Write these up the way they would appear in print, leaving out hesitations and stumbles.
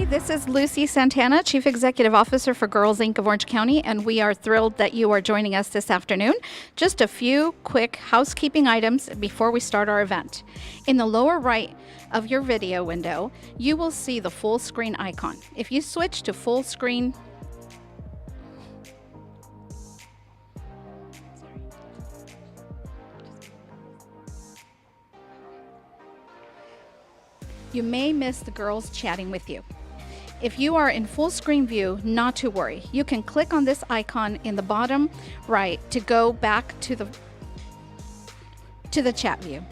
This is Lucy Santana, Chief Executive Officer for Girls Inc. of Orange County, and we are thrilled that you are joining us this afternoon. Just a few quick housekeeping items before we start our event. In the lower right of your video window, you will see the full screen icon. If you switch to full screen, you may miss the girls chatting with you. If you are in full screen view, not to worry. You can click on this icon in the bottom right to go back to the chat view.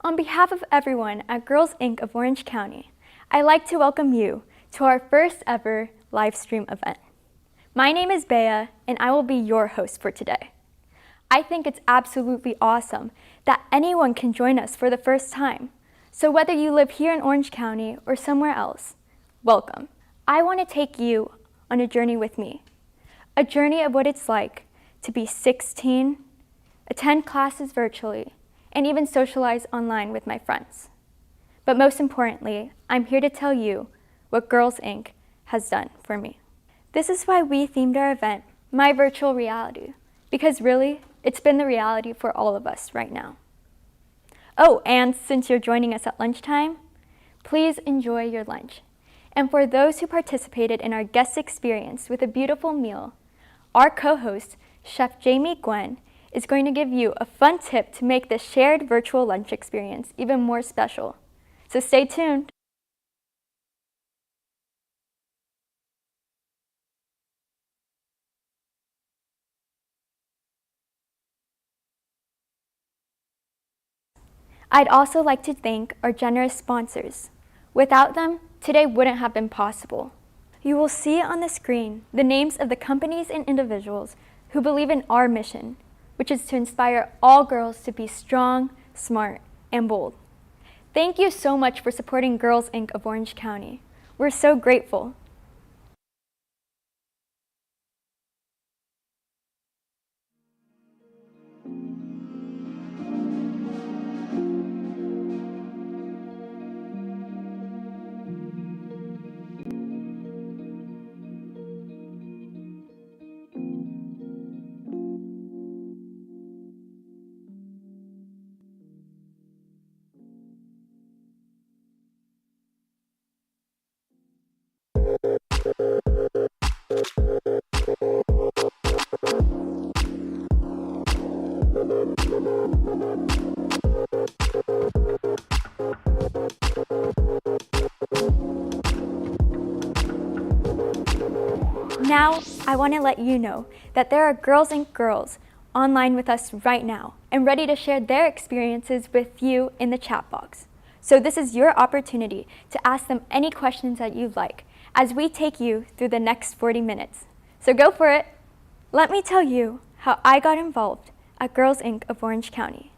On behalf of everyone at Girls Inc. of Orange County, I'd like to welcome you to our first ever live stream event. My name is Bea, and I will be your host for today. I think it's absolutely awesome that anyone can join us for the first time. So whether you live here in Orange County or somewhere else, welcome. I want to take you on a journey with me, a journey of what it's like to be 16, attend classes virtually, and even socialize online with my friends. But most importantly, I'm here to tell you what Girls Inc. has done for me. This is why we themed our event, My Virtual Reality, because really, it's been the reality for all of us right now. Oh, and since you're joining us at lunchtime, please enjoy your lunch. And for those who participated in our guest experience with a beautiful meal, our co-host, Chef Jamie Gwen, is going to give you a fun tip to make this shared virtual lunch experience even more special. So stay tuned. I'd also like to thank our generous sponsors. Without them, today wouldn't have been possible. You will see on the screen the names of the companies and individuals who believe in our mission, which is to inspire all girls to be strong, smart, and bold. Thank you so much for supporting Girls Inc. of Orange County. We're so grateful. Now, I want to let you know that there are Girls Inc. girls online with us right now and ready to share their experiences with you in the chat box. So this is your opportunity to ask them any questions that you'd like as we take you through the next 40 minutes. So go for it. Let me tell you how I got involved at Girls Inc. of Orange County.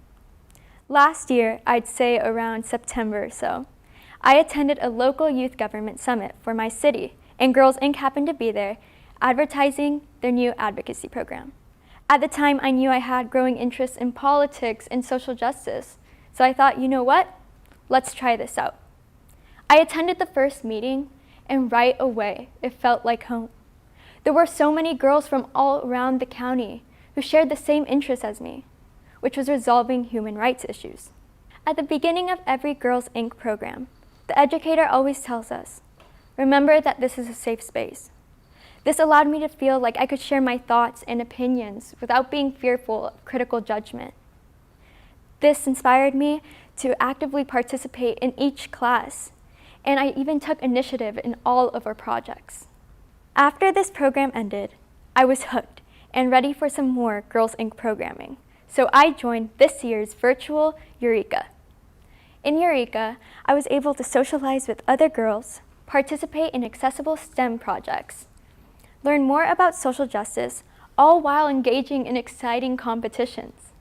Last year, I'd say around September or so, I attended a local youth government summit for my city, and Girls Inc. happened to be there advertising their new advocacy program. At the time, I knew I had growing interest in politics and social justice, so I thought, you know what? Let's try this out. I attended the first meeting, and right away, it felt like home. There were so many girls from all around the county who shared the same interests as me, which was resolving human rights issues. At the beginning of every Girls Inc. program, the educator always tells us, remember that this is a safe space. This allowed me to feel like I could share my thoughts and opinions without being fearful of critical judgment. This inspired me to actively participate in each class, and I even took initiative in all of our projects. After this program ended, I was hooked and ready for some more Girls Inc. programming, so I joined this year's virtual Eureka. In Eureka, I was able to socialize with other girls, participate in accessible STEM projects, learn more about social justice, all while engaging in exciting competitions.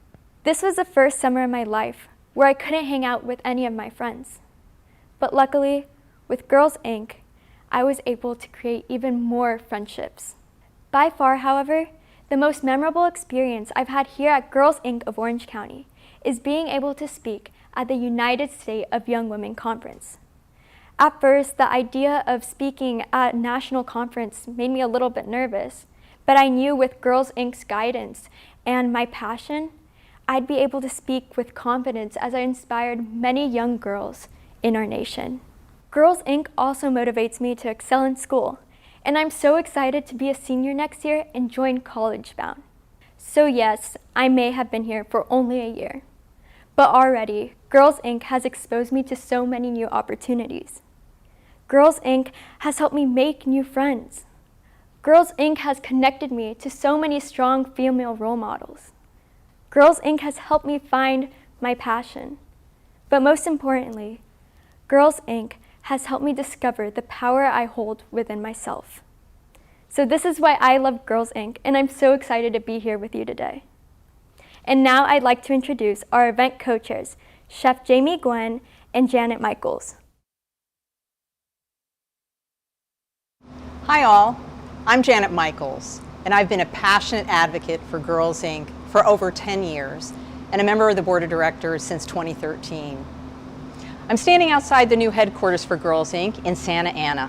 This was the first summer of my life where I couldn't hang out with any of my friends. But luckily, with Girls Inc., I was able to create even more friendships. By far, however, the most memorable experience I've had here at Girls Inc. of Orange County is being able to speak at the United States of Young Women Conference. At first, the idea of speaking at a national conference made me a little bit nervous, but I knew with Girls Inc.'s guidance and my passion, I'd be able to speak with confidence as I inspired many young girls in our nation. Girls Inc. also motivates me to excel in school, and I'm so excited to be a senior next year and join College Bound. So yes, I may have been here for only a year, but already, Girls Inc. has exposed me to so many new opportunities. Girls Inc. has helped me make new friends. Girls Inc. has connected me to so many strong female role models. Girls Inc. has helped me find my passion. But most importantly, Girls Inc. has helped me discover the power I hold within myself. So this is why I love Girls Inc., and I'm so excited to be here with you today. And now I'd like to introduce our event co-chairs, Chef Jamie Gwen and Janet Michaels. Hi all, I'm Janet Michaels, and I've been a passionate advocate for Girls Inc. for over 10 years and a member of the board of directors since 2013. I'm standing outside the new headquarters for Girls Inc. in Santa Ana,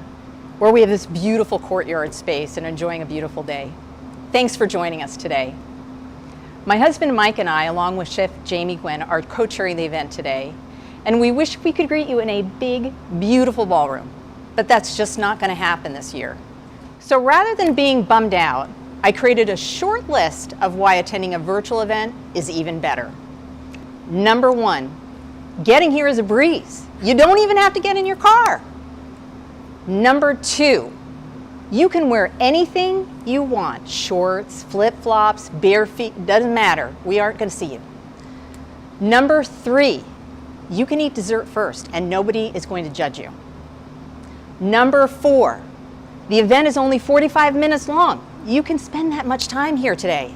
where we have this beautiful courtyard space and enjoying a beautiful day. Thanks for joining us today. My husband Mike and I, along with Chef Jamie Gwen, are co-chairing the event today, and we wish we could greet you in a big, beautiful ballroom, but that's just not going to happen this year. So rather than being bummed out, I created a short list of why attending a virtual event is even better. Number one, getting here is a breeze. You don't even have to get in your car. Number two, you can wear anything you want. Shorts, flip-flops, bare feet, doesn't matter. We aren't going to see you. Number three, you can eat dessert first and nobody is going to judge you. Number four, the event is only 45 minutes long. You can spend that much time here today.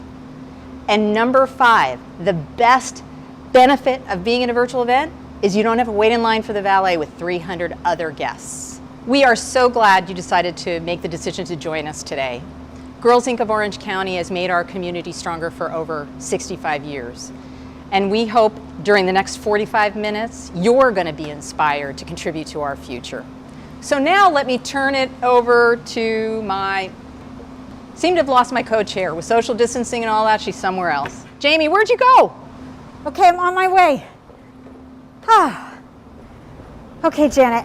And number five, the best benefit of being in a virtual event is you don't have to wait in line for the valet with 300 other guests. We are so glad you decided to make the decision to join us today. Girls Inc. of Orange County has made our community stronger for over 65 years. And we hope during the next 45 minutes, you're going to be inspired to contribute to our future. So now let me turn it over to seem to have lost my co-chair. With social distancing and all that, she's somewhere else. Jamie, where'd you go? Okay, I'm on my way. Okay, Janet,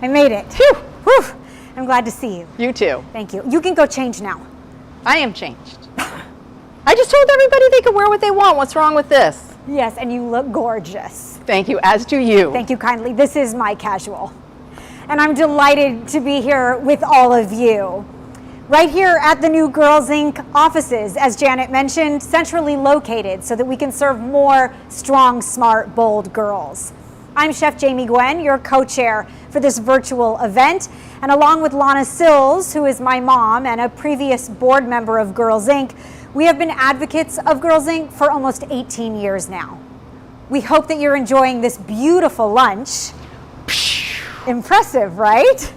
I made it. Phew. Whew. I'm glad to see you. You too. Thank you. You can go change now. I am changed. I just told everybody they could wear what they want. What's wrong with this? Yes, and you look gorgeous. Thank you, as do you. Thank you kindly. This is my casual. And I'm delighted to be here with all of you. Right here at the new Girls Inc. offices, as Janet mentioned, centrally located so that we can serve more strong, smart, bold girls. I'm Chef Jamie Gwen, your co-chair for this virtual event, and along with Lana Sills, who is my mom and a previous board member of Girls Inc., we have been advocates of Girls Inc. for almost 18 years now. We hope that you're enjoying this beautiful lunch. Impressive, right?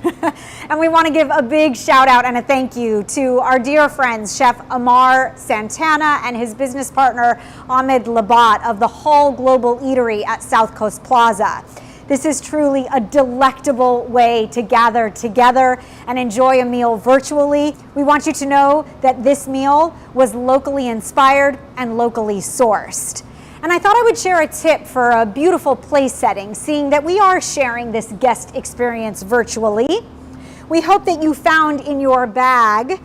And we want to give a big shout out and a thank you to our dear friends, Chef Amar Santana and his business partner, Ahmed Labat of the Hall Global Eatery at South Coast Plaza. This is truly a delectable way to gather together and enjoy a meal virtually. We want you to know that this meal was locally inspired and locally sourced. And I thought I would share a tip for a beautiful place setting, seeing that we are sharing this guest experience virtually. We hope that you found in your bag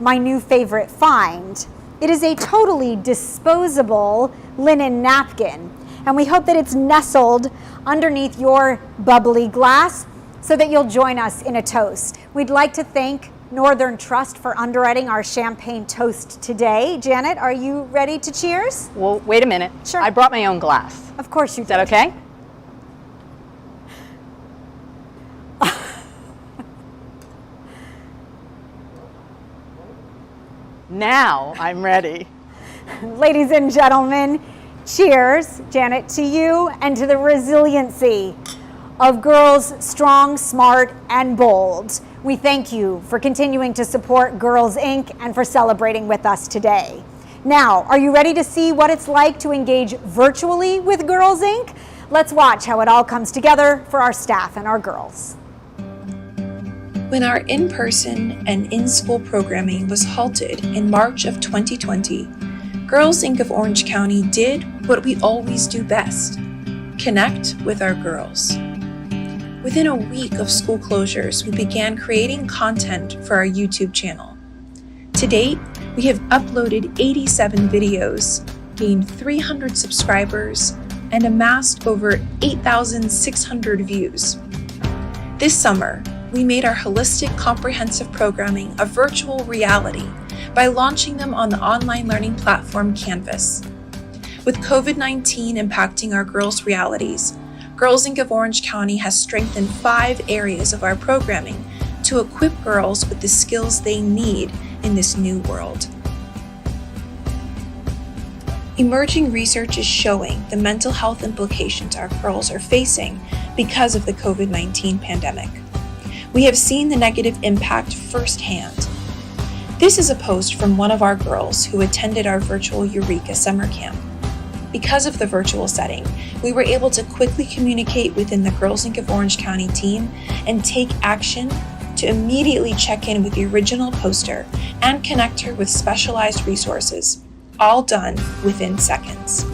my new favorite find. It is a totally disposable linen napkin, and we hope that it's nestled underneath your bubbly glass so that you'll join us in a toast. We'd like to thank Northern Trust for underwriting our champagne toast today. Janet, are you ready to cheers? Well, wait a minute. Sure. I brought my own glass. Of course you did. Is that okay? Now I'm ready. Ladies and gentlemen, cheers, Janet, to you and to the resiliency of girls strong, smart, and bold. We thank you for continuing to support Girls Inc. and for celebrating with us today. Now, are you ready to see what it's like to engage virtually with Girls Inc.? Let's watch how it all comes together for our staff and our girls. When our in-person and in-school programming was halted in March of 2020, Girls Inc. of Orange County did what we always do best: connect with our girls. Within a week of school closures, we began creating content for our YouTube channel. To date, we have uploaded 87 videos, gained 300 subscribers, and amassed over 8,600 views. This summer, we made our holistic, comprehensive programming a virtual reality by launching them on the online learning platform Canvas. With COVID-19 impacting our girls' realities, Girls Inc. of Orange County has strengthened 5 areas of our programming to equip girls with the skills they need in this new world. Emerging research is showing the mental health implications our girls are facing because of the COVID-19 pandemic. We have seen the negative impact firsthand. This is a post from one of our girls who attended our virtual Eureka summer camp. Because of the virtual setting, we were able to quickly communicate within the Girls Inc. of Orange County team and take action to immediately check in with the original poster and connect her with specialized resources, all done within seconds.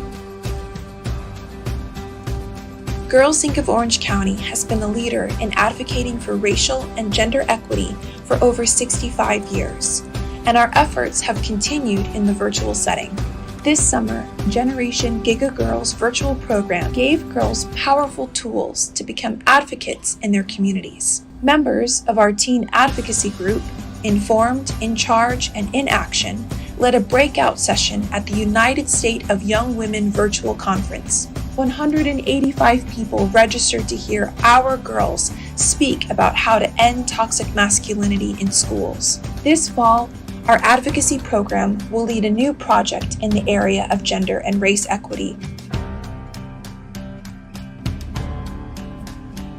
Girls Inc. of Orange County has been a leader in advocating for racial and gender equity for over 65 years, and our efforts have continued in the virtual setting. This summer, Generation Giga Girls virtual program gave girls powerful tools to become advocates in their communities. Members of our teen advocacy group, Informed, In Charge, and In Action, led a breakout session at the United States of Young Women virtual conference. 185 people registered to hear our girls speak about how to end toxic masculinity in schools. This fall, our advocacy program will lead a new project in the area of gender and race equity.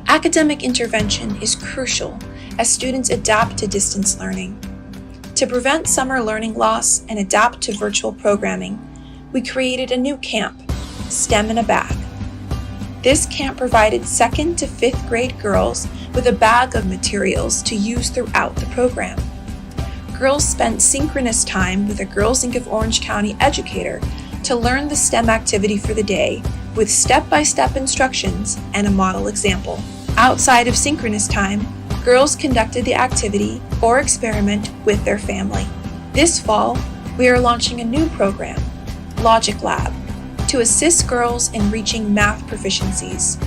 Academic intervention is crucial as students adapt to distance learning. To prevent summer learning loss and adapt to virtual programming, we created a new camp, STEM in a Bag. This camp provided 2nd to 5th grade girls with a bag of materials to use throughout the program. Girls spent synchronous time with a Girls Inc. of Orange County educator to learn the STEM activity for the day with step-by-step instructions and a model example. Outside of synchronous time, girls conducted the activity or experiment with their family. This fall, we are launching a new program, Logic Lab, to assist girls in reaching math proficiencies.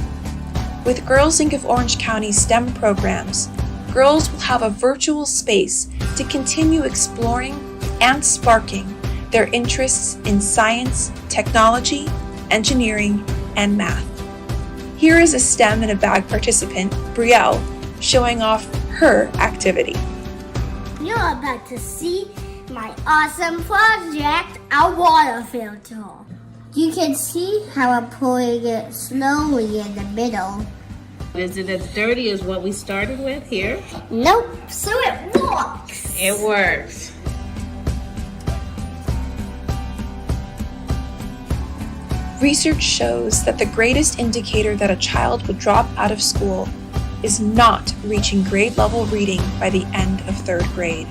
With Girls Inc. of Orange County STEM programs, girls will have a virtual space to continue exploring and sparking their interests in science, technology, engineering, and math. Here is a STEM in a Bag participant, Brielle, showing off her activity. You're about to see my awesome project, a water filter. You can see how I'm pouring it slowly in the middle. Is it as dirty as what we started with here? Nope, so it works. It works. Research shows that the greatest indicator that a child would drop out of school is not reaching grade level reading by the end of 3rd grade.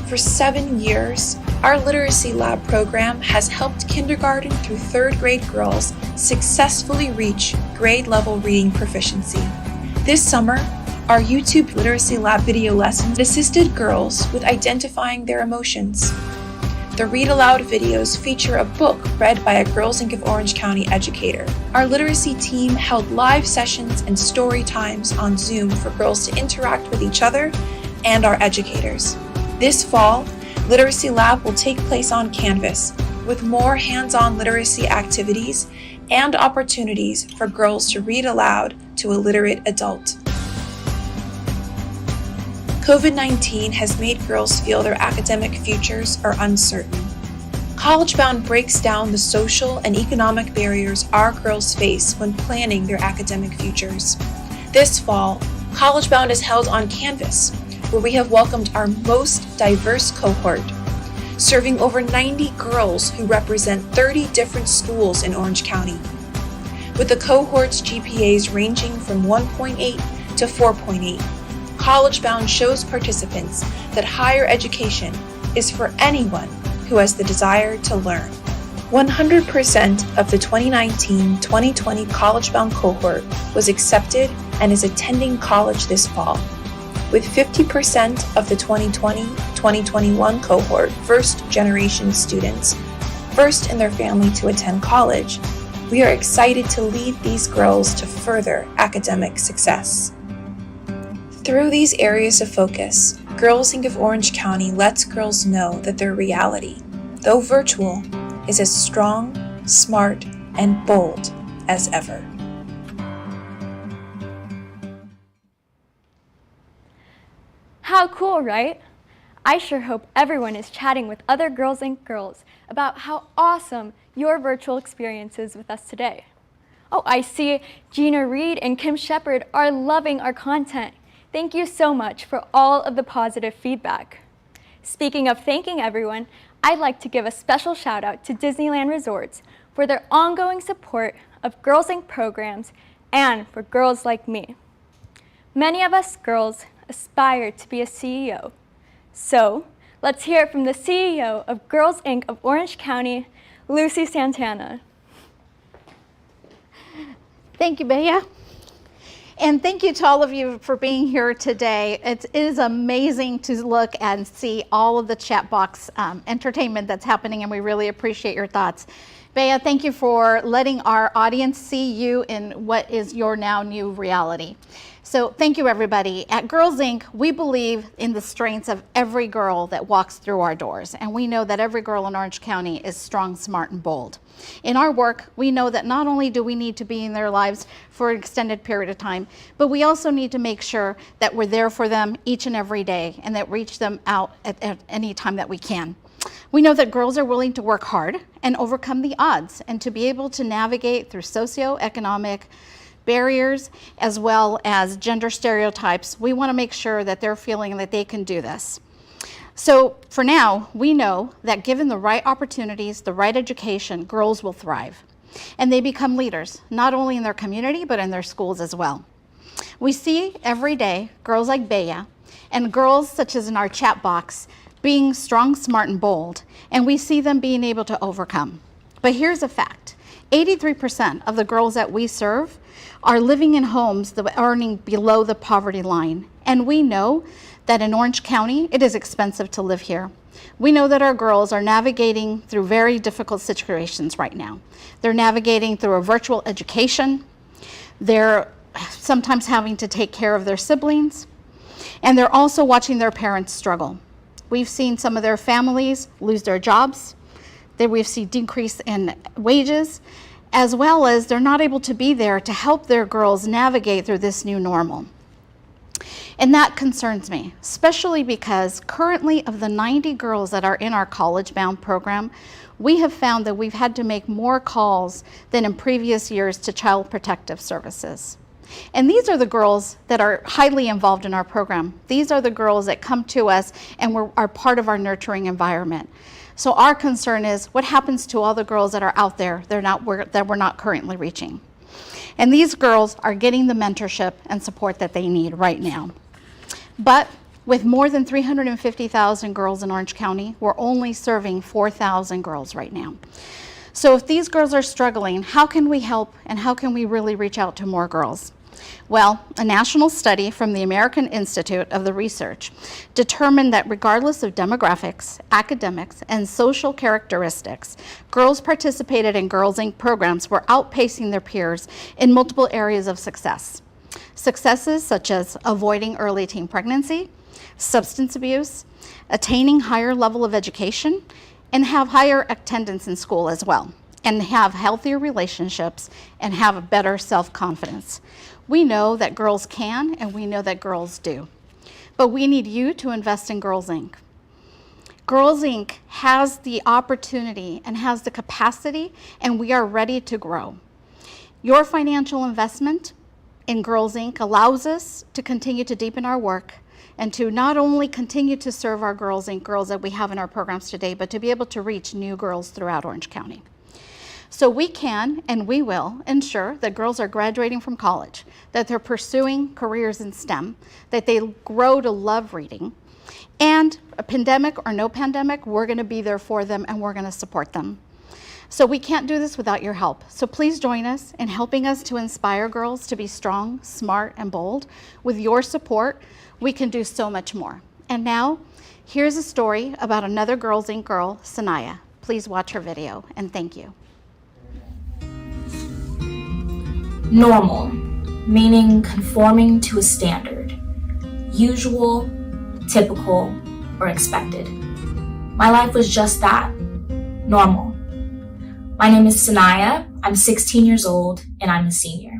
For 7 years, our Literacy Lab program has helped kindergarten through 3rd grade girls successfully reach grade level reading proficiency. This summer, our YouTube Literacy Lab video lessons assisted girls with identifying their emotions. The Read Aloud videos feature a book read by a Girls Inc. of Orange County educator. Our literacy team held live sessions and story times on Zoom for girls to interact with each other and our educators. This fall, Literacy Lab will take place on Canvas with more hands-on literacy activities and opportunities for girls to read aloud to a literate adult. COVID-19 has made girls feel their academic futures are uncertain. College Bound breaks down the social and economic barriers our girls face when planning their academic futures. This fall, College Bound is held on campus, where we have welcomed our most diverse cohort, serving over 90 girls who represent 30 different schools in Orange County. With the cohort's GPAs ranging from 1.8 to 4.8, College Bound shows participants that higher education is for anyone who has the desire to learn. 100% of the 2019-2020 College Bound cohort was accepted and is attending college this fall, with 50% of the 2020-2021 cohort first-generation students, first in their family to attend college. We are excited to lead these girls to further academic success. Through these areas of focus, Girls Inc. of Orange County lets girls know that their reality, though virtual, is as strong, smart, and bold as ever. How cool, right? I sure hope everyone is chatting with other Girls Inc. girls about how awesome your virtual experience is with us today. Oh, I see Gina Reed and Kim Shepard are loving our content. Thank you so much for all of the positive feedback. Speaking of thanking everyone, I'd like to give a special shout out to Disneyland Resorts for their ongoing support of Girls Inc. programs and for girls like me. Many of us girls aspire to be a CEO. So let's hear it from the CEO of Girls Inc. of Orange County, Lucy Santana. Thank you, Bea. And thank you to all of you for being here today. It is amazing to look and see all of the chat box entertainment that's happening, and we really appreciate your thoughts. Bea, thank you for letting our audience see you in what is your now new reality. So thank you, everybody. At Girls Inc., we believe in the strengths of every girl that walks through our doors, and we know that every girl in Orange County is strong, smart, and bold. In our work, we know that not only do we need to be in their lives for an extended period of time, but we also need to make sure that we're there for them each and every day and that reach them out at any time that we can. We know that girls are willing to work hard and overcome the odds and to be able to navigate through socioeconomic barriers as well as gender stereotypes. We want to make sure that they're feeling that they can do this. So for now, we know that given the right opportunities, the right education, girls will thrive. And they become leaders, not only in their community, but in their schools as well. We see every day girls like Bea and girls such as in our chat box being strong, smart, and bold, and we see them being able to overcome. But here's a fact. 83% of the girls that we serve are living in homes that are earning below the poverty line. And we know that in Orange County, it is expensive to live here. We know that our girls are navigating through very difficult situations right now. They're navigating through a virtual education. They're sometimes having to take care of their siblings. And they're also watching their parents struggle. We've seen some of their families lose their jobs. We've seen decrease in wages, as well as they're not able to be there to help their girls navigate through this new normal. And that concerns me, especially because currently of the 90 girls that are in our College Bound program, we have found that we've had to make more calls than in previous years to Child Protective Services. And these are the girls that are highly involved in our program. These are the girls that come to us and are part of our nurturing environment. So our concern is what happens to all the girls that are out there that we're not currently reaching. And these girls are getting the mentorship and support that they need right now. But with more than 350,000 girls in Orange County, we're only serving 4,000 girls right now. So if these girls are struggling, how can we help and how can we really reach out to more girls? Well, a national study from the American Institute of the Research determined that regardless of demographics, academics, and social characteristics, girls participated in Girls Inc. programs were outpacing their peers in multiple areas of success. Successes such as avoiding early teen pregnancy, substance abuse, attaining higher level of education, and have higher attendance in school as well, and have healthier relationships and have a better self-confidence. We know that girls can, and we know that girls do. But we need you to invest in Girls Inc. Girls Inc. has the opportunity and has the capacity, and we are ready to grow. Your financial investment in Girls Inc. allows us to continue to deepen our work and to not only continue to serve our Girls Inc. girls that we have in our programs today, but to be able to reach new girls throughout Orange County. So we can and we will ensure that girls are graduating from college, that they're pursuing careers in STEM, that they grow to love reading, and a pandemic or no pandemic, we're going to be there for them and we're going to support them. So we can't do this without your help. So please join us in helping us to inspire girls to be strong, smart, and bold. With your support, we can do so much more. And now, here's a story about another Girls Inc. girl, Sanaya. Please watch her video, and thank you. Normal, meaning conforming to a standard. Usual, typical, or expected. My life was just that, normal. My name is Sanaya, I'm 16 years old, and I'm a senior.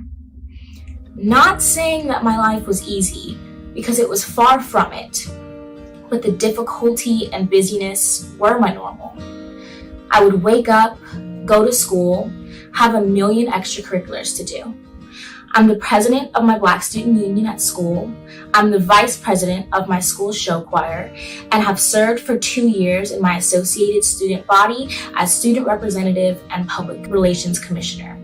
Not saying that my life was easy, because it was far from it, but the difficulty and busyness were my normal. I would wake up, go to school, have a million extracurriculars to do. I'm the president of my Black Student Union at school. I'm the vice president of my school show choir and have served for 2 years in my associated student body as student representative and public relations commissioner.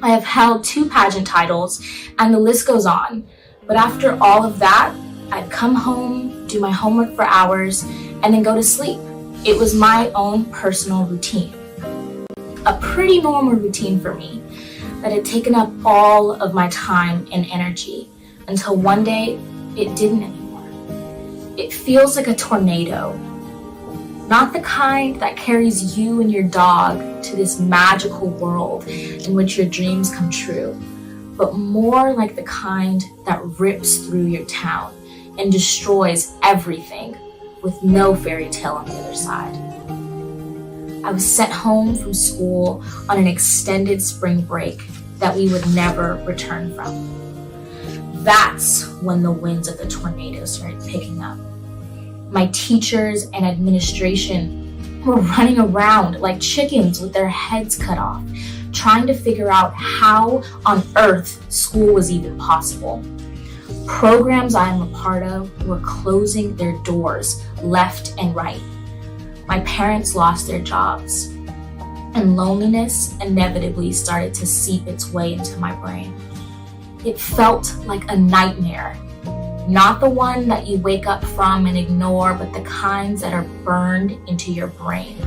I have held 2 pageant titles and the list goes on. But after all of that, I'd come home, do my homework for hours, and then go to sleep. It was my own personal routine. A pretty normal routine for me that had taken up all of my time and energy until one day it didn't anymore. It feels like a tornado, not the kind that carries you and your dog to this magical world in which your dreams come true, but more like the kind that rips through your town and destroys everything with no fairy tale on the other side. I was sent home from school on an extended spring break that we would never return from. That's when the winds of the tornado started picking up. My teachers and administration were running around like chickens with their heads cut off, trying to figure out how on earth school was even possible. Programs I am a part of were closing their doors left and right. My parents lost their jobs, and loneliness inevitably started to seep its way into my brain. It felt like a nightmare, not the one that you wake up from and ignore, but the kinds that are burned into your brain,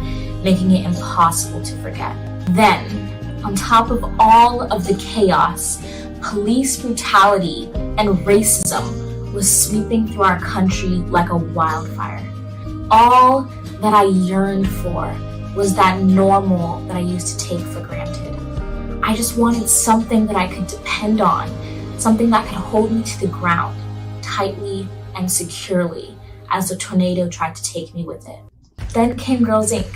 making it impossible to forget. Then, on top of all of the chaos, police brutality and racism was sweeping through our country like a wildfire. All that I yearned for was that normal that I used to take for granted. I just wanted something that I could depend on, something that could hold me to the ground, tightly and securely, as the tornado tried to take me with it. Then came Girls Inc.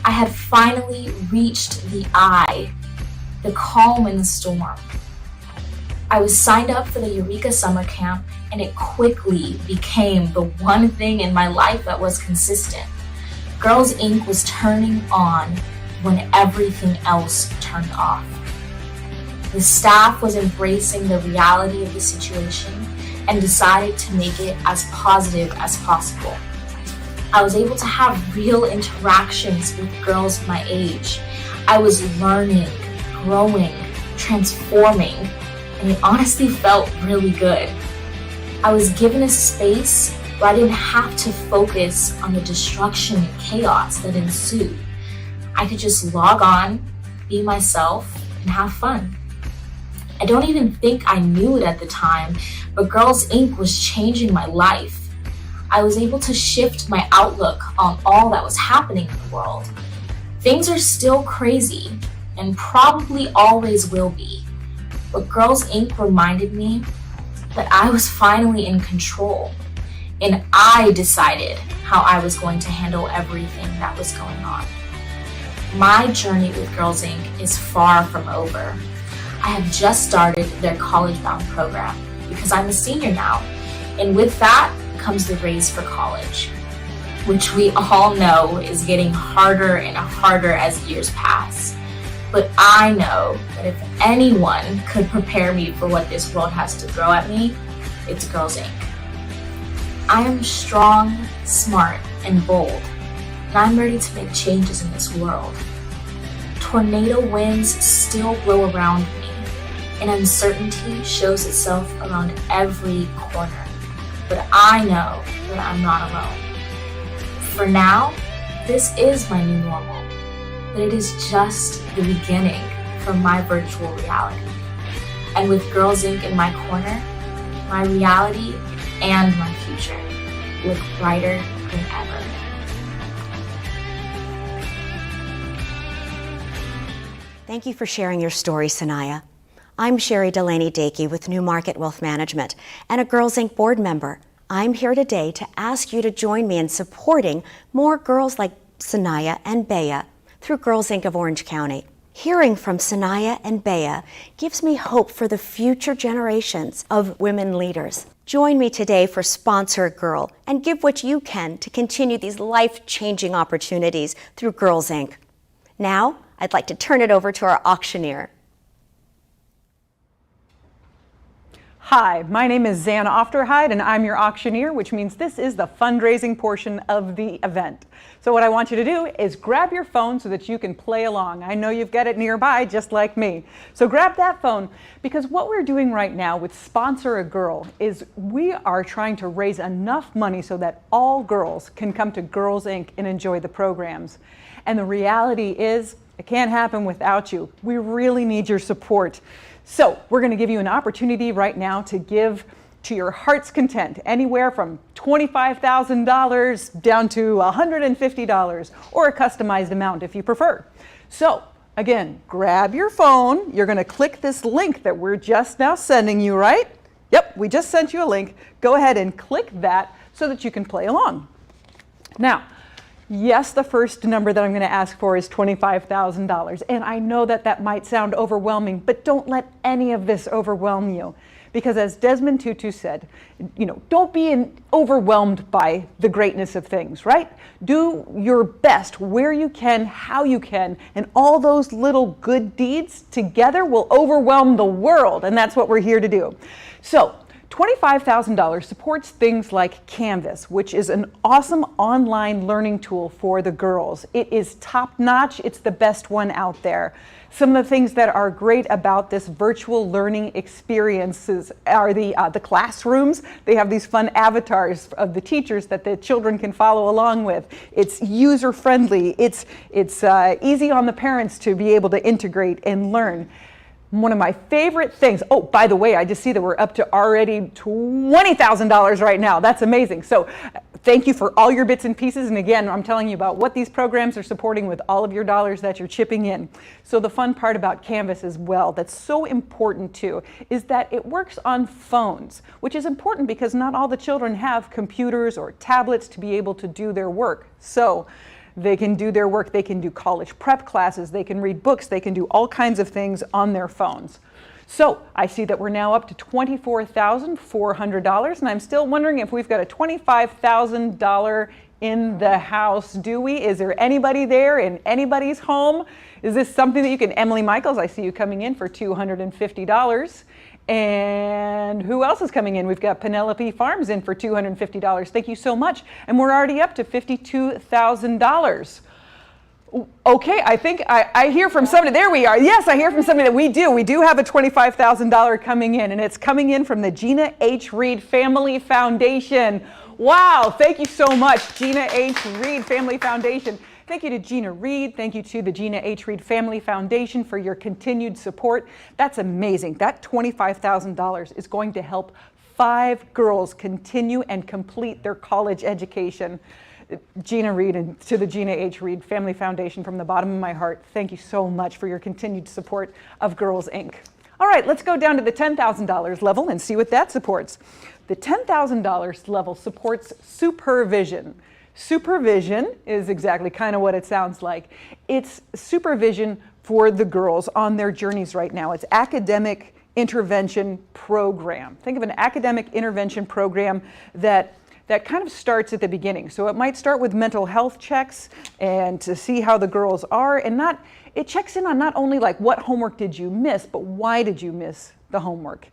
I had finally reached the eye, the calm in the storm. I was signed up for the Eureka Summer Camp, and it quickly became the one thing in my life that was consistent. Girls Inc. was turning on when everything else turned off. The staff was embracing the reality of the situation and decided to make it as positive as possible. I was able to have real interactions with girls my age. I was learning, growing, transforming, and it honestly felt really good. I was given a space where I didn't have to focus on the destruction and chaos that ensued. I could just log on, be myself, and have fun. I don't even think I knew it at the time, but Girls Inc. was changing my life. I was able to shift my outlook on all that was happening in the world. Things are still crazy, and probably always will be. But Girls Inc. reminded me that I was finally in control, and I decided how I was going to handle everything that was going on. My journey with Girls Inc. is far from over. I have just started their college-bound program because I'm a senior now, and with that comes the race for college. which we all know is getting harder and harder as years pass. But I know that if anyone could prepare me for what this world has to throw at me, it's Girls Inc. I am strong, smart, and bold, and I'm ready to make changes in this world. Tornado winds still blow around me, and uncertainty shows itself around every corner. But I know that I'm not alone. For now, this is my new normal, but it is just the beginning for my virtual reality. And with Girls Inc. in my corner, my reality and my future look brighter than ever. Thank you for sharing your story, Sanaya. I'm Sherry Delaney-Dakey with Newmarket Wealth Management and a Girls Inc. board member. I'm here today to ask you to join me in supporting more girls like Sanaya and Bea through Girls Inc. of Orange County. Hearing from Sanaya and Bea gives me hope for the future generations of women leaders. Join me today for Sponsor a Girl and give what you can to continue these life-changing opportunities through Girls Inc. Now, I'd like to turn it over to our auctioneer. Hi, my name is Zan Ofterhide and I'm your auctioneer, which means this is the fundraising portion of the event. So what I want you to do is grab your phone so that you can play along. I know you've got it nearby just like me. So grab that phone, because what we're doing right now with Sponsor a Girl is we are trying to raise enough money so that all girls can come to Girls Inc. and enjoy the programs. And the reality is it can't happen without you. We really need your support. So we're going to give you an opportunity right now to give to your heart's content, anywhere from $25,000 down to $150, or a customized amount if you prefer. So again, grab your phone. You're going to click this link that we're just now sending you, right? Yep, we just sent you a link. Go ahead and click that so that you can play along. Now, yes, the first number that I'm going to ask for is $25,000. And I know that that might sound overwhelming, but don't let any of this overwhelm you. Because as Desmond Tutu said, don't be overwhelmed by the greatness of things, right? Do your best where you can, how you can, and all those little good deeds together will overwhelm the world. And that's what we're here to do. So, $25,000 supports things like Canvas, which is an awesome online learning tool for the girls. It is top-notch. It's the best one out there. Some of the things that are great about this virtual learning experiences are the classrooms. They have these fun avatars of the teachers that the children can follow along with. It's user-friendly. It's easy on the parents to be able to integrate and learn. One of my favorite things, oh, by the way, I just see that we're up to already $20,000 right now. That's amazing. So thank you for all your bits and pieces. And again, I'm telling you about what these programs are supporting with all of your dollars that you're chipping in. So the fun part about Canvas as well, that's so important too, is that it works on phones, which is important because not all the children have computers or tablets to be able to do their work. So they can do their work, they can do college prep classes, they can read books, they can do all kinds of things on their phones. So I see that we're now up to $24,400, and I'm still wondering if we've got a $25,000 in the house, do we? Is there anybody there in anybody's home? Is this something that you can, Emily Michaels, I see you coming in for $250. And who else is coming in? We've got Penelope Farms in for $250. Thank you so much. And we're already up to $52,000. Okay, I think I hear from somebody. There we are. Yes, I hear from somebody that we do. We do have a $25,000 coming in, and it's coming in from the Gina H. Reed Family Foundation. Wow, thank you so much, Gina H. Reed Family Foundation. Thank you to Gina Reed. Thank you to the Gina H. Reed Family Foundation for your continued support. That's amazing. That $25,000 is going to help 5 girls continue and complete their college education. Gina Reed and to the Gina H. Reed Family Foundation, from the bottom of my heart, thank you so much for your continued support of Girls Inc. All right, let's go down to the $10,000 level and see what that supports. The $10,000 level supports supervision. Supervision is exactly kind of what it sounds like. It's supervision for the girls on their journeys right now. It's academic intervention program. Think of an academic intervention program that that kind of starts at the beginning. So it might start with mental health checks and to see how the girls are, and it checks in on not only like what homework did you miss, but why did you miss the homework.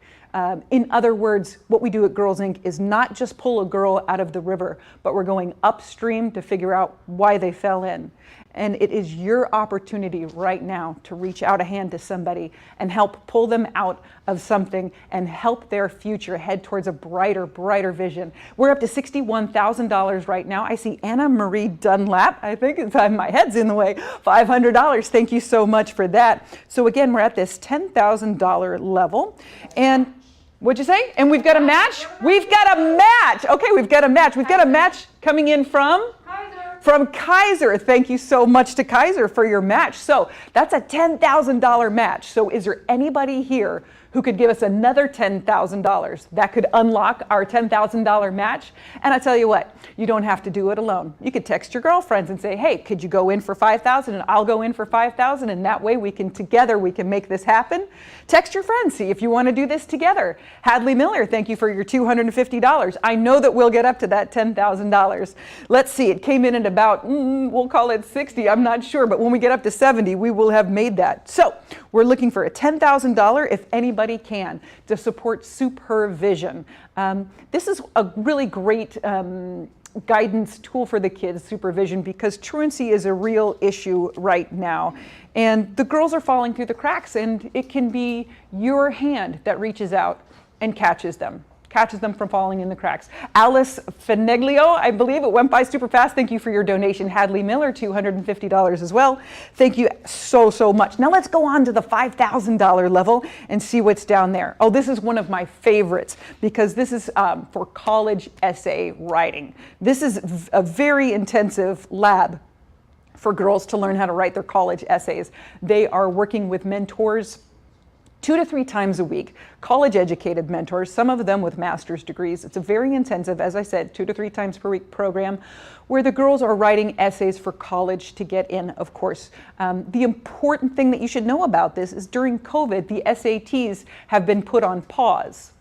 In other words, what we do at Girls Inc. is not just pull a girl out of the river, but we're going upstream to figure out why they fell in. And it is your opportunity right now to reach out a hand to somebody and help pull them out of something and help their future head towards a brighter, brighter vision. We're up to $61,000 right now. I see Anna Marie Dunlap. I think my head's in the way. $500. Thank you so much for that. So again, we're at this $10,000 level. And what'd you say? And we've got a match? We've got a match. Okay, we've got a match. We've got a match coming in from? From Kaiser. Thank you so much to Kaiser for your match. So that's a $10,000 match. So is there anybody here who could give us another $10,000 that could unlock our $10,000 match? And I tell you what, you don't have to do it alone. You could text your girlfriends and say, hey, could you go in for $5,000 and I'll go in for $5,000, and that way we can make this happen. Text your friends, see if you want to do this together. Hadley Miller, thank you for your $250. I know that we'll get up to that $10,000. Let's see, it came in at about, we'll call it 60, I'm not sure, but when we get up to 70, we will have made that. So we're looking for a $10,000 if anybody can to support supervision. This is a really great guidance tool for the kids, supervision, because truancy is a real issue right now. And the girls are falling through the cracks, and it can be your hand that reaches out and catches them from falling in the cracks. Alice Feneglio, I believe it went by super fast. Thank you for your donation. Hadley Miller, $250 as well. Thank you so, so much. Now let's go on to the $5,000 level and see what's down there. Oh, this is one of my favorites because this is for college essay writing. This is a very intensive lab for girls to learn how to write their college essays. They are working with mentors 2 to 3 times a week, college-educated mentors, some of them with master's degrees. It's a very intensive, as I said, 2 to 3 times per week program where the girls are writing essays for college to get in, of course. The important thing that you should know about this is during COVID, the SATs have been put on pause.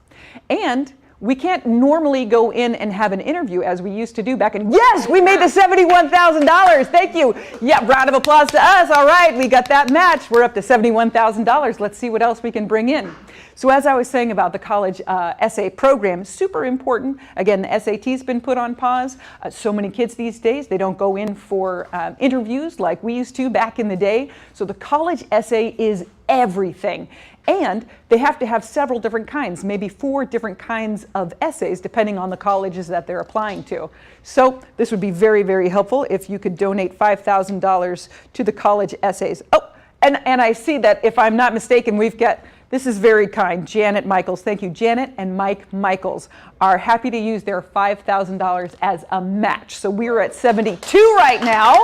And we can't normally go in and have an interview as we used to do back in, yes, we made the $71,000, thank you. Yeah, round of applause to us, all right, we got that match. We're up to $71,000, let's see what else we can bring in. So as I was saying about the college essay program, super important. Again, the SAT's been put on pause. So many kids these days, they don't go in for interviews like we used to back in the day. So the college essay is everything. And they have to have several different kinds, maybe 4 different kinds of essays, depending on the colleges that they're applying to. So this would be very, very helpful if you could donate $5,000 to the college essays. Oh, and I see that, if I'm not mistaken, we've got, this is very kind, Janet Michaels. Thank you. Janet and Mike Michaels are happy to use their $5,000 as a match. So we're at 72 right now,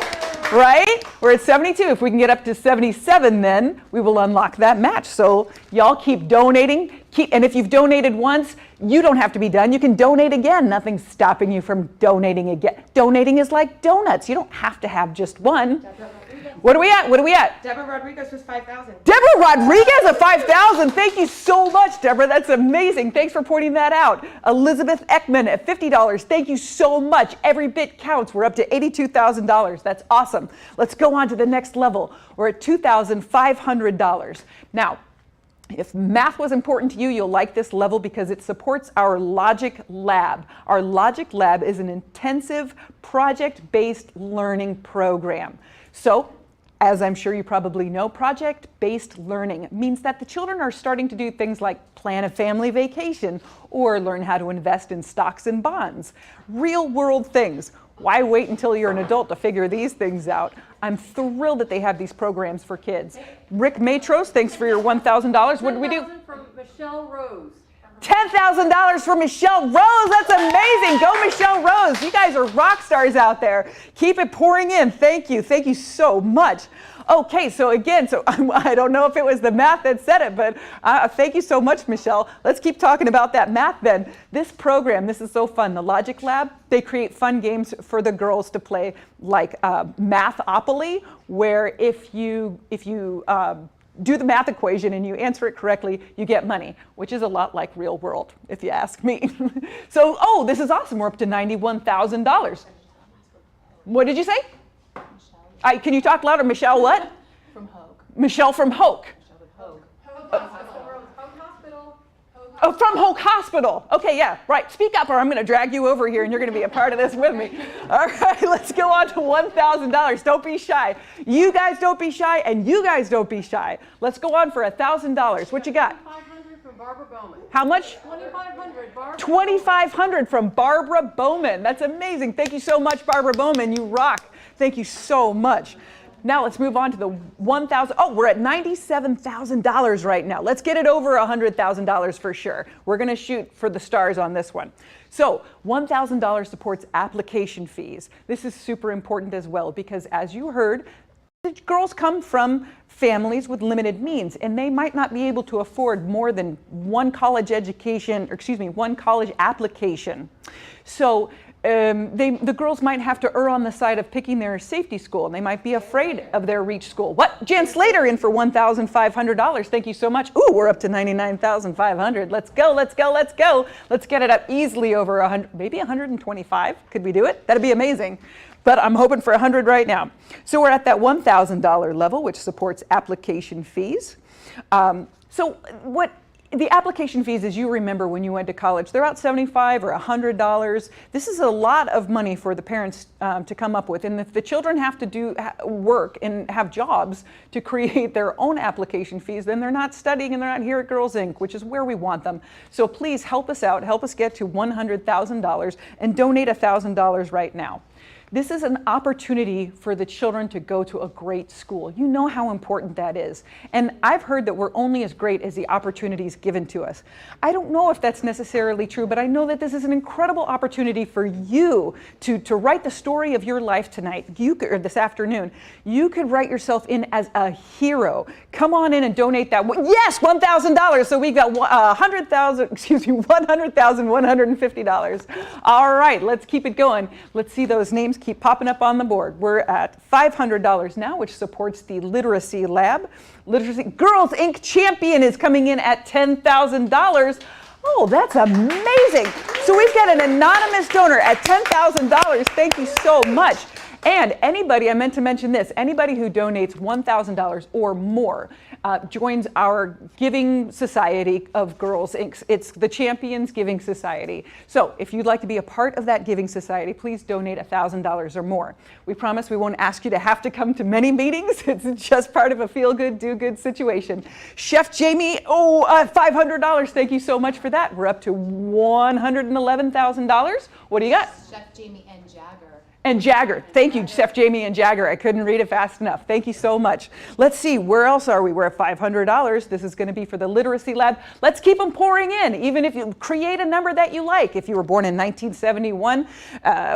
right? We're at 72. If we can get up to 77, then we will unlock that match. So y'all keep donating. And if you've donated once, you don't have to be done. You can donate again. Nothing's stopping you from donating again. Donating is like donuts. You don't have to have just one. What are we at? What are we at? Deborah Rodriguez was 5,000. Deborah Rodriguez at 5,000. Thank you so much, Deborah. That's amazing. Thanks for pointing that out. Elizabeth Ekman at $50. Thank you so much. Every bit counts. We're up to $82,000. That's awesome. Let's go on to the next level. We're at $2,500. Now, if math was important to you, you'll like this level because it supports our Logic Lab. Our Logic Lab is an intensive project-based learning program. So, as I'm sure you probably know, project-based learning means that the children are starting to do things like plan a family vacation or learn how to invest in stocks and bonds. Real-world things. Why wait until you're an adult to figure these things out? I'm thrilled that they have these programs for kids. Rick Matros, thanks for your $1,000. What did we do? From Michelle Rose. $10,000 for Michelle Rose. That's amazing. Go Michelle Rose. You guys are rock stars out there. Keep it pouring in. Thank you. Thank you so much. Okay, so again, I don't know if it was the math that said it, but thank you so much, Michelle. Let's keep talking about that math then. This program, this is so fun. The Logic Lab, they create fun games for the girls to play, like Math-opoly, where if you do the math equation and you answer it correctly, you get money, which is a lot like real world, if you ask me. So, oh, this is awesome. We're up to $91,000. What did you say? Can you talk louder? Michelle what? From Hogue. Michelle from Hogue. Oh, from Hogue Hospital. Okay, yeah, right. Speak up or I'm going to drag you over here and you're going to be a part of this with me. All right, let's go on to $1,000. Don't be shy. You guys don't be shy and you guys don't be shy. Let's go on for $1,000. What you got? $2,500 from Barbara Bowman. How much? $2,500, Barbara. $2,500 from Barbara Bowman. That's amazing. Thank you so much, Barbara Bowman. You rock. Thank you so much. Now let's move on to the $1,000. Oh, we're at $97,000 right now. Let's get it over $100,000 for sure. We're going to shoot for the stars on this one. So $1,000 supports application fees. This is super important as well because, as you heard, the girls come from families with limited means and they might not be able to afford more than one college education, or excuse me, one college application. So the girls might have to err on the side of picking their safety school, and they might be afraid of their reach school. What? Jan Slater in for $1,500. Thank you so much. Ooh, we're up to $99,500. Let's go, let's go, let's go. Let's get it up easily over 100, maybe 125. Could we do it? That'd be amazing. But I'm hoping for 100 right now. So we're at that $1,000 level, which supports application fees. So what the application fees, as you remember when you went to college, they're about $75 or $100. This is a lot of money for the parents to come up with. And if the children have to do work and have jobs to create their own application fees, then they're not studying and they're not here at Girls Inc., which is where we want them. So please help us out, help us get to $100,000 and donate $1,000 right now. This is an opportunity for the children to go to a great school. You know how important that is. And I've heard that we're only as great as the opportunities given to us. I don't know if that's necessarily true, but I know that this is an incredible opportunity for you to write the story of your life tonight, or this afternoon. You could write yourself in as a hero. Come on in and donate that. Yes, $1,000. So we've got $100,150. All right, let's keep it going. Let's see those names keep popping up on the board. We're at $500 now, which supports the Literacy Lab. Literacy Girls Inc. champion is coming in at $10,000. Oh, that's amazing. So we've got an anonymous donor at $10,000. Thank you so much. And anybody, I meant to mention this, anybody who donates $1,000 or more joins our Giving Society of Girls Inc. It's the Champions Giving Society. So if you'd like to be a part of that Giving Society, please donate $1,000 or more. We promise we won't ask you to have to come to many meetings. It's just part of a feel-good, do-good situation. Chef Jamie, $500. Thank you so much for that. We're up to $111,000. What do you got? Chef Jamie and Jagger. And Jagger. Thank you, Chef Jamie and Jagger. I couldn't read it fast enough. Thank you so much. Let's see, where else are we? We're at $500. This is going to be for the Literacy Lab. Let's keep them pouring in, even if you create a number that you like. If you were born in 1971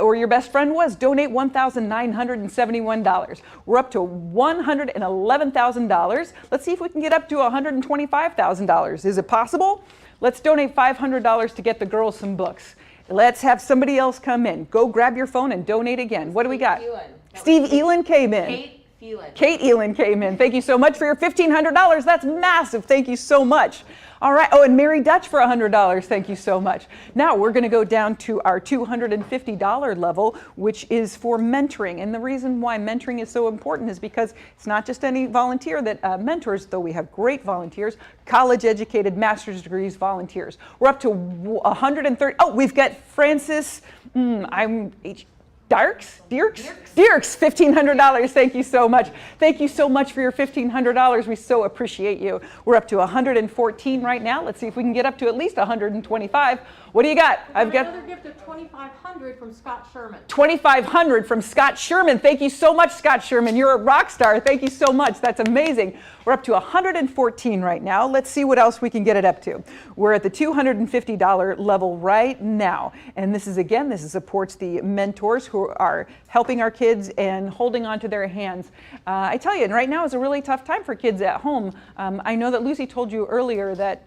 or your best friend was, donate $1,971. We're up to $111,000. Let's see if we can get up to $125,000. Is it possible? Let's donate $500 to get the girls some books. Let's have somebody else come in. Go grab your phone and donate again. What do we got? Steve Elin came in. Kate Elin. Kate Elin came in. Thank you so much for your $1,500. That's massive. Thank you so much. All right. Oh, and Mary Dutch for $100. Thank you so much. Now we're going to go down to our $250 level, which is for mentoring. And the reason why mentoring is so important is because it's not just any volunteer that mentors, though we have great volunteers, college-educated, master's degrees volunteers. We're up to 130. Oh, we've got Francis. Dirks, $1,500. Thank you so much. Thank you so much for your $1,500. We so appreciate you. We're up to 114 right now. Let's see if we can get up to at least 125. What do you got? I've got another gift of $2,500 from Scott Sherman. $2,500 from Scott Sherman. Thank you so much, Scott Sherman. You're a rock star. Thank you so much. That's amazing. We're up to 114 right now. Let's see what else we can get it up to. We're at the $250 level right now. And this supports the mentors who are helping our kids and holding on to their hands. I tell you, and right now is a really tough time for kids at home. I know that Lucy told you earlier that,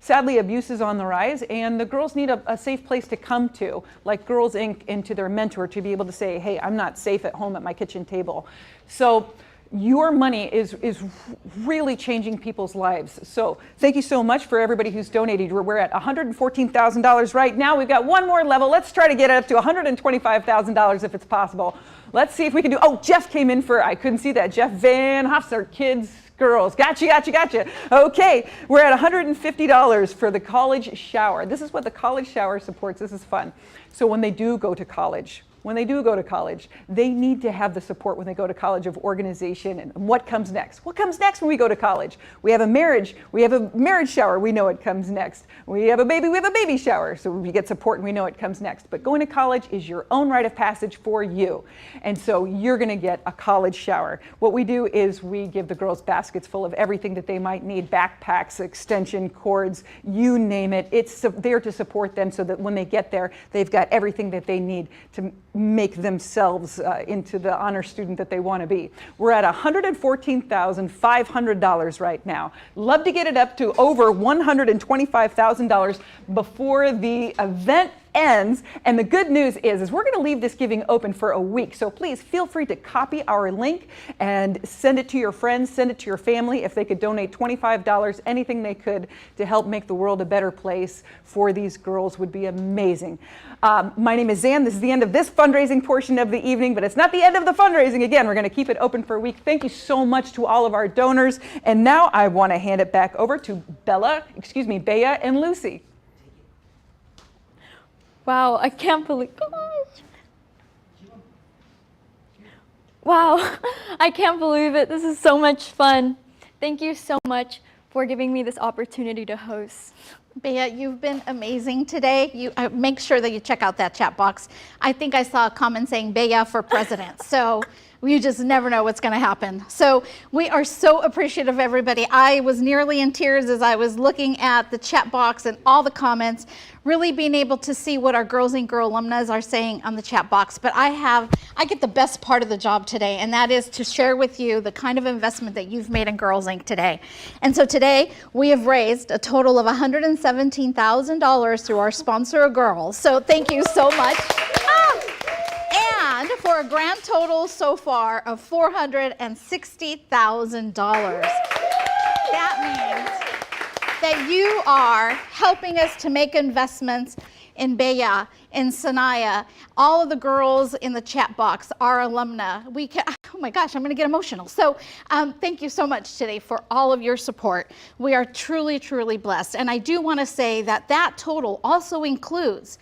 sadly, abuse is on the rise, and the girls need a safe place to come to, like Girls Inc., and to their mentor to be able to say, hey, I'm not safe at home at my kitchen table. So your money is really changing people's lives. So thank you so much for everybody who's donated. We're at $114,000 right now. We've got one more level. Let's try to get it up to $125,000 if it's possible. Let's see if we can do, oh, Jeff came in for, I couldn't see that. Jeff Van Hofster, kids, girls. Gotcha. Okay, we're at $150 for the college shower. This is what the college shower supports. This is fun. So when they do go to college, they need to have the support when they go to college of organization and what comes next. What comes next when we go to college? We have a marriage shower, we know it comes next. We have a baby shower, so we get support and we know it comes next. But going to college is your own rite of passage for you. And so you're gonna get a college shower. What we do is we give the girls baskets full of everything that they might need, backpacks, extension cords, you name it. It's there to support them so that when they get there, they've got everything that they need to make themselves into the honor student that they want to be. We're at $114,500 right now. Love to get it up to over $125,000 before the event ends. And the good news is we're going to leave this giving open for a week. So please feel free to copy our link and send it to your friends, send it to your family. If they could donate $25, anything they could to help make the world a better place for these girls would be amazing. My name is Zan. This is the end of this fundraising portion of the evening, but it's not the end of the fundraising. Again, we're going to keep it open for a week. Thank you so much to all of our donors. And now I want to hand it back over to Bea and Lucy. Wow, I can't believe, gosh. Wow, I can't believe it. This is so much fun. Thank you so much for giving me this opportunity to host. Bea, you've been amazing today. Make sure that you check out that chat box. I think I saw a comment saying Bea for president. So you just never know what's going to happen. So we are so appreciative of everybody. I was nearly in tears as I was looking at the chat box and all the comments, really being able to see what our Girls Inc. Girl alumni are saying on the chat box. But I get the best part of the job today, and that is to share with you the kind of investment that you've made in Girls Inc. today. And so today we have raised a total of $117,000 through our sponsor, Girls. So thank you so much. And for a grand total so far of $460,000. That means that you are helping us to make investments in Bea, in Sanaya, all of the girls in the chat box, our alumna. Oh my gosh, I'm going to get emotional. So thank you so much today for all of your support. We are truly, truly blessed. And I do want to say that that total also includes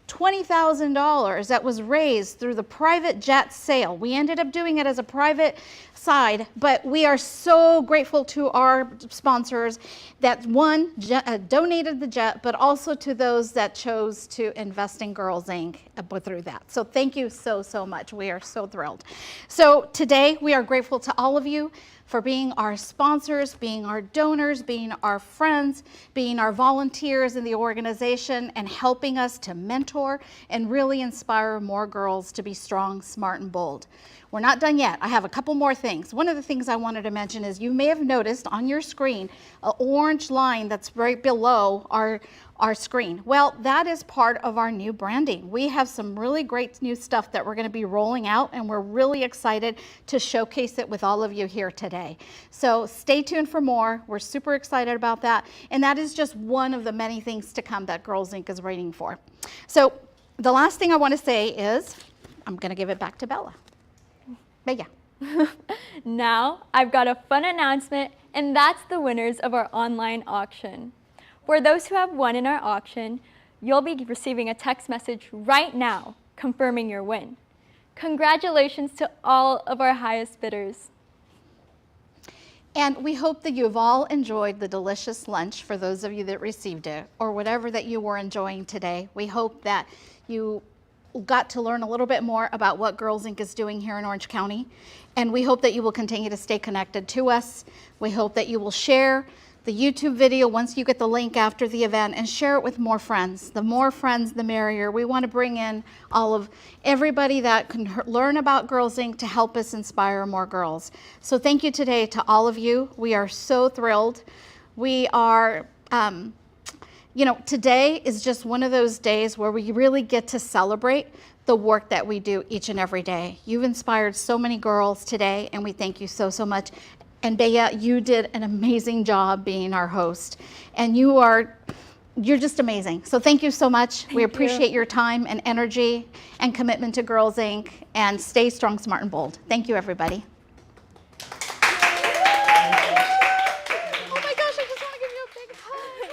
$20,000 that was raised through the private jet sale. We ended up doing it as a private side, but we are so grateful to our sponsors that one, donated the jet, but also to those that chose to invest in Girls Inc. through that. So thank you so much. We are so thrilled. So today we are grateful to all of you for being our sponsors, being our donors, being our friends, being our volunteers in the organization, and helping us to mentor and really inspire more girls to be strong, smart, and bold. We're not done yet. I have a couple more things. One of the things I wanted to mention is you may have noticed on your screen an orange line that's right below our screen. Well, that is part of our new branding. We have some really great new stuff that we're going to be rolling out, and we're really excited to showcase it with all of you here today. So stay tuned for more. We're super excited about that. And that is just one of the many things to come that Girls Inc. is waiting for. So the last thing I want to say is I'm going to give it back to Bella. Bea. Now I've got a fun announcement, and that's the winners of our online auction. For those who have won in our auction, you'll be receiving a text message right now confirming your win. Congratulations to all of our highest bidders. And we hope that you've all enjoyed the delicious lunch for those of you that received it, or whatever that you were enjoying today. We hope that you got to learn a little bit more about what Girls Inc. is doing here in Orange County. And we hope that you will continue to stay connected to us. We hope that you will share the YouTube video once you get the link after the event and share it with more friends. The more friends, the merrier. We want to bring in everybody that can learn about Girls Inc. to help us inspire more girls. So thank you today to all of you. We are so thrilled. We are, today is just one of those days where we really get to celebrate the work that we do each and every day. You've inspired so many girls today, and we thank you so, so much. And Bea, you did an amazing job being our host, and you're just amazing. So thank you so much. We appreciate your time and energy and commitment to Girls Inc. And stay strong, smart, and bold. Thank you, everybody. Oh my gosh, I just want to give you a big hug.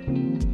Bye.